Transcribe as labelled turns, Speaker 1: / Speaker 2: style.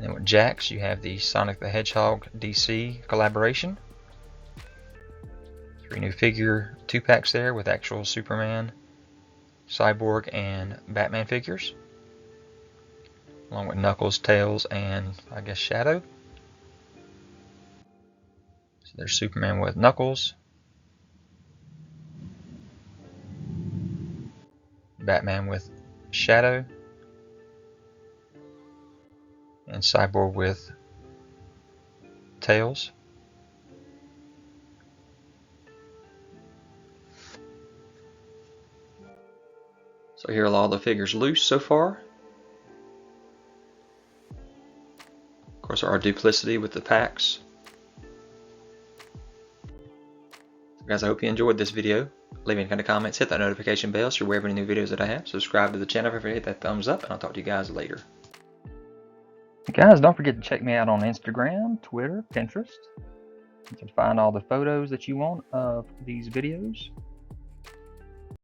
Speaker 1: And then with Jakks, you have the Sonic the Hedgehog DC collaboration. 3 new figure 2-packs there with actual Superman, Cyborg, and Batman figures, along with Knuckles, Tails, and I guess Shadow. So there's Superman with Knuckles, Batman with Shadow, and Cyborg with Tails. So here are all the figures loose so far. Of course, our duplicity with the packs. So guys, I hope you enjoyed this video. Leave any kind of comments, hit that notification bell so you're aware of any new videos that I have. Subscribe to the channel if you hit that thumbs up, and I'll talk to you guys later. Guys, don't forget to check me out on Instagram, Twitter, Pinterest. You can find all the photos that you want of these videos.